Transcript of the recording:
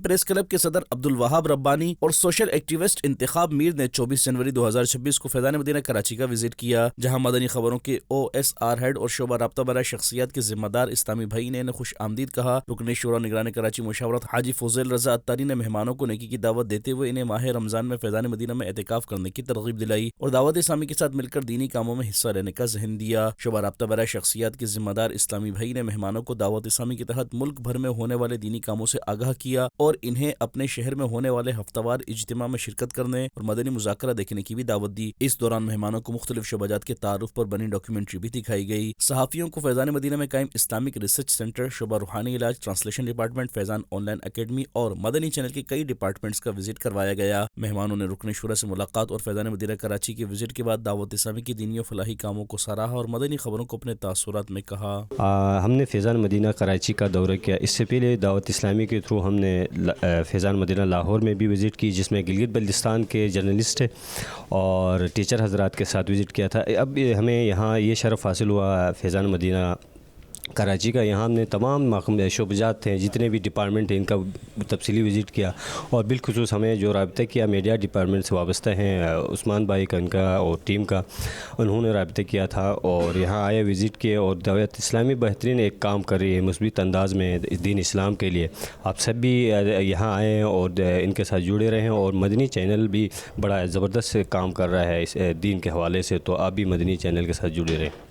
Press club کے صدر عبدالوہاب ربانی اور سوشل ایکٹیوسٹ انتخاب میر نے 24 جنوری 2026 کو فیضان مدینہ کراچی کا وزٹ کیا، جہاں مدنی خبروں کے OSR ہیڈ اور شعبہ رابطہ برائے شخصیات کے ذمہ دار اسلامی بھائی نے انہیں خوش آمدید کہا۔ رکن شورا نگران کراچی مشاورت حاجی فضیل رضا اتاری نے مہمانوں کو نیکی کی دعوت دیتے ہوئے انہیں ماہ رمضان میں فیضان مدینہ میں اعتکاف کرنے کی ترغیب دلائی اور دعوت اسلامی کے ساتھ مل کر دینی کاموں میں حصہ لینے کا ذہن دیا۔ شعبہ رابطہ برائے شخصیات کے ذمہ دار اسلامی بھائی نے مہمانوں کو دعوت اسلامی کے تحت ملک بھر میں ہونے والے دینی کاموں سے آگاہ کیا اور انہیں اپنے شہر میں ہونے والے ہفتہ وار اجتماع میں شرکت کرنے اور مدنی مذاکرہ دیکھنے کی بھی دعوت دی۔ اس دوران مہمانوں کو مختلف شعبہ جات کے تعارف پر بنی ڈاکیومنٹری بھی دکھائی گئی۔ صحافیوں کو فیضان مدینہ میں قائم اسلامک ریسرچ سینٹر، شعبہ روحانی علاج، translation department, Faizan on line academy اور مدنی چینل کے کئی ڈپارٹمنٹس کا وزٹ کروایا گیا۔ مہمانوں نے رکن شورا سے ملاقات اور فیضان مدینہ کراچی کے وزٹ کے بعد دعوت اسلامی کی دینی و فلاحی کاموں کو سراہا اور مدنی خبروں کو اپنے تاثرات میں کہا۔ ہم نے فیضان مدینہ کراچی کا دورہ کیا۔ اس سے پہلے دعوت اسلامی کے تھرو ہم نے فیضان مدینہ لاہور میں بھی وزٹ کی، جس میں گلگت بلتستان کے جرنلسٹ اور ٹیچر حضرات کے ساتھ وزٹ کیا تھا۔ اب ہمیں یہاں یہ شرف حاصل ہوا فیضان مدینہ کراچی کا، یہاں ہم نے تمام شعبہ جات ہیں، جتنے بھی ڈپارٹمنٹ ہیں، ان کا تفصیلی وزٹ کیا اور بالخصوص ہمیں جو رابطہ کیا میڈیا ڈپارٹمنٹ سے وابستہ ہیں، عثمان بھائی کا ان کا اور ٹیم کا، انہوں نے رابطہ کیا تھا اور یہاں آئے وزٹ کیے۔ اور دعوت اسلامی بہترین ایک کام کر رہی ہے مثبت انداز میں دین اسلام کے لیے۔ آپ سب بھی یہاں آئیں اور ان کے ساتھ جڑے رہیں، اور مدنی چینل بھی بڑا زبردست کام کر رہا ہے اس دین کے حوالے سے، تو آپ بھی مدنی چینل کے ساتھ جڑے رہیں۔